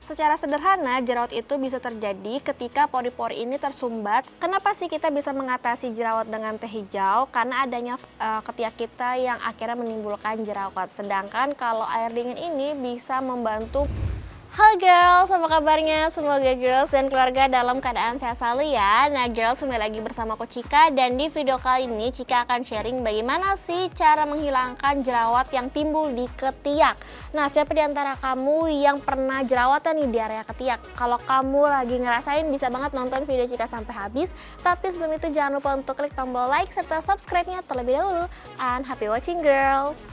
Secara sederhana, jerawat itu bisa terjadi ketika pori-pori ini tersumbat. Kenapa sih kita bisa mengatasi jerawat dengan teh hijau? Karena adanya ketiak kita yang akhirnya menimbulkan jerawat. Sedangkan kalau air dingin ini bisa membantu. Halo girls, apa kabarnya? Semoga girls dan keluarga dalam keadaan sehat selalu ya. Nah girls, kembali lagi bersama aku Cika. Dan di video kali ini Cika akan sharing bagaimana sih cara menghilangkan jerawat yang timbul di ketiak. Nah, siapa di antara kamu yang pernah jerawatan nih di area ketiak? Kalau kamu lagi ngerasain, bisa banget nonton video Cika sampai habis. Tapi sebelum itu jangan lupa untuk klik tombol like serta subscribe-nya terlebih dahulu. And happy watching girls!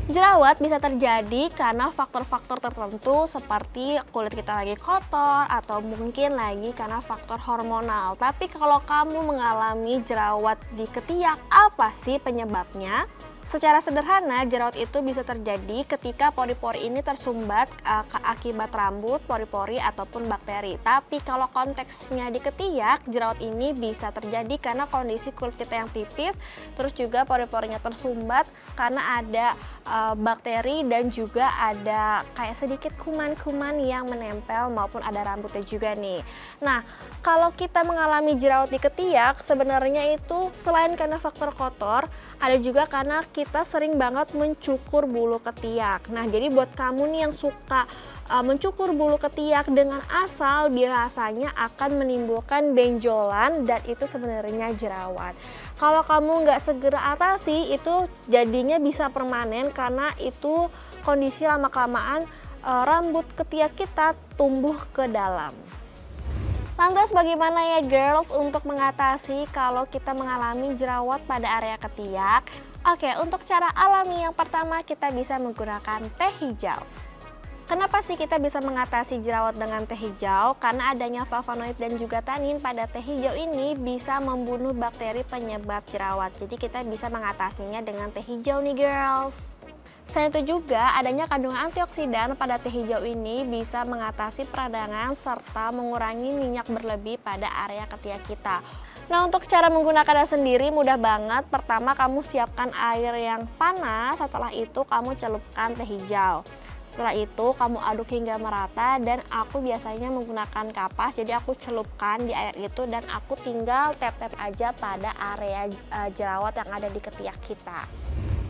Jerawat bisa terjadi karena faktor-faktor tertentu seperti kulit kita lagi kotor atau mungkin lagi karena faktor hormonal. Tapi kalau kamu mengalami jerawat di ketiak, apa sih penyebabnya? Secara sederhana, jerawat itu bisa terjadi ketika pori-pori ini tersumbat akibat rambut, pori-pori, ataupun bakteri. Tapi kalau konteksnya di ketiak, jerawat ini bisa terjadi karena kondisi kulit kita yang tipis, terus juga pori-porinya tersumbat karena ada bakteri dan juga ada kayak sedikit kuman-kuman yang menempel maupun ada rambutnya juga nih. Nah, kalau kita mengalami jerawat di ketiak, sebenarnya itu selain karena faktor kotor, ada juga karena kita sering banget mencukur bulu ketiak. Nah, jadi buat kamu nih yang suka mencukur bulu ketiak dengan asal, biasanya akan menimbulkan benjolan dan itu sebenarnya jerawat. Kalau kamu nggak segera atasi, itu jadinya bisa permanen karena itu kondisi lama-kelamaan rambut ketiak kita tumbuh ke dalam. Lantas bagaimana ya girls untuk mengatasi kalau kita mengalami jerawat pada area ketiak? Oke, untuk cara alami yang pertama kita bisa menggunakan teh hijau. Kenapa sih kita bisa mengatasi jerawat dengan teh hijau? Karena adanya flavonoid dan juga tanin pada teh hijau ini bisa membunuh bakteri penyebab jerawat. Jadi kita bisa mengatasinya dengan teh hijau nih girls. Selain itu juga adanya kandungan antioksidan pada teh hijau ini bisa mengatasi peradangan serta mengurangi minyak berlebih pada area ketiak kita. Nah, untuk cara menggunakannya sendiri mudah banget. Pertama, kamu siapkan air yang panas, setelah itu kamu celupkan teh hijau. Setelah itu kamu aduk hingga merata dan aku biasanya menggunakan kapas, jadi aku celupkan di air itu dan aku tinggal tap-tap aja pada area jerawat yang ada di ketiak kita.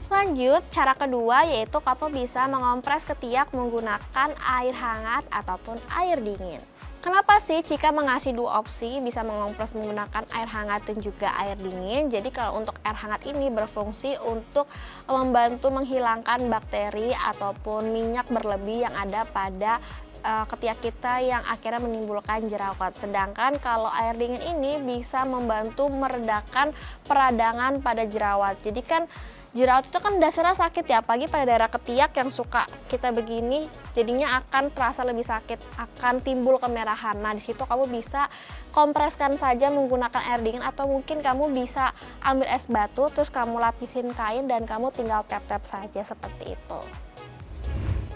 Lanjut, cara kedua yaitu kamu bisa mengompres ketiak menggunakan air hangat ataupun air dingin. Kenapa sih Cika mengasih dua opsi, bisa mengompres menggunakan air hangat dan juga air dingin? Jadi kalau untuk air hangat ini berfungsi untuk membantu menghilangkan bakteri ataupun minyak berlebih yang ada pada ketiak kita yang akhirnya menimbulkan jerawat. Sedangkan kalau air dingin ini bisa membantu meredakan peradangan pada jerawat. Jadi kan jerawat itu kan dasarnya sakit ya, apalagi pada daerah ketiak yang suka kita begini, jadinya akan terasa lebih sakit, akan timbul kemerahan. Nah, di situ kamu bisa kompreskan saja menggunakan air dingin atau mungkin kamu bisa ambil es batu terus kamu lapisin kain dan kamu tinggal tap-tap saja seperti itu.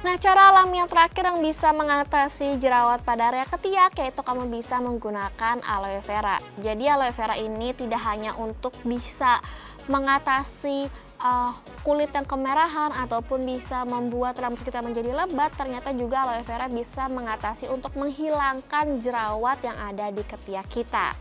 Nah, cara alami yang terakhir yang bisa mengatasi jerawat pada area ketiak yaitu kamu bisa menggunakan aloe vera. Jadi aloe vera ini tidak hanya untuk bisa mengatasi kulit yang kemerahan ataupun bisa membuat rambut kita menjadi lebat, ternyata juga aloe vera bisa mengatasi untuk menghilangkan jerawat yang ada di ketiak kita.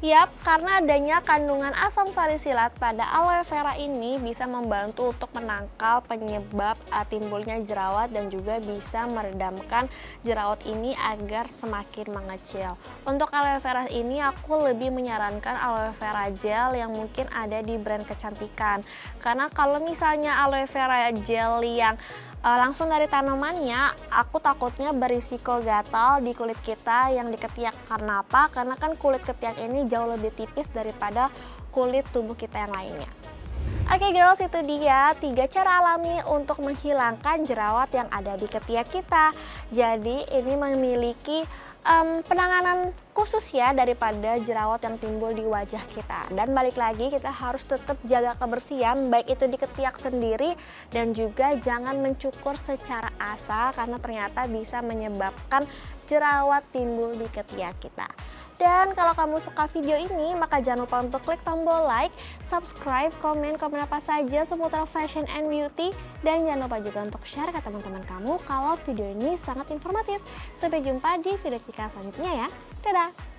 Yap, karena adanya kandungan asam salisilat pada aloe vera ini bisa membantu untuk menangkal penyebab timbulnya jerawat dan juga bisa meredamkan jerawat ini agar semakin mengecil. Untuk aloe vera ini aku lebih menyarankan aloe vera gel yang mungkin ada di brand kecantikan. Karena kalau misalnya aloe vera gel yang langsung dari tanamannya, aku takutnya berisiko gatal di kulit kita yang di ketiak. Karena apa? Karena kan kulit ketiak ini jauh lebih tipis daripada kulit tubuh kita yang lainnya. Oke girls, itu dia 3 cara alami untuk menghilangkan jerawat yang ada di ketiak kita. Jadi ini memiliki penanganan khusus ya daripada jerawat yang timbul di wajah kita. Dan balik lagi, kita harus tetap jaga kebersihan baik itu di ketiak sendiri dan juga jangan mencukur secara asal karena ternyata bisa menyebabkan jerawat timbul di ketiak kita. Dan kalau kamu suka video ini, maka jangan lupa untuk klik tombol like, subscribe, komen apa saja seputar fashion and beauty. Dan jangan lupa juga untuk share ke teman-teman kamu kalau video ini sangat informatif. Sampai jumpa di video Cika selanjutnya ya. Dadah!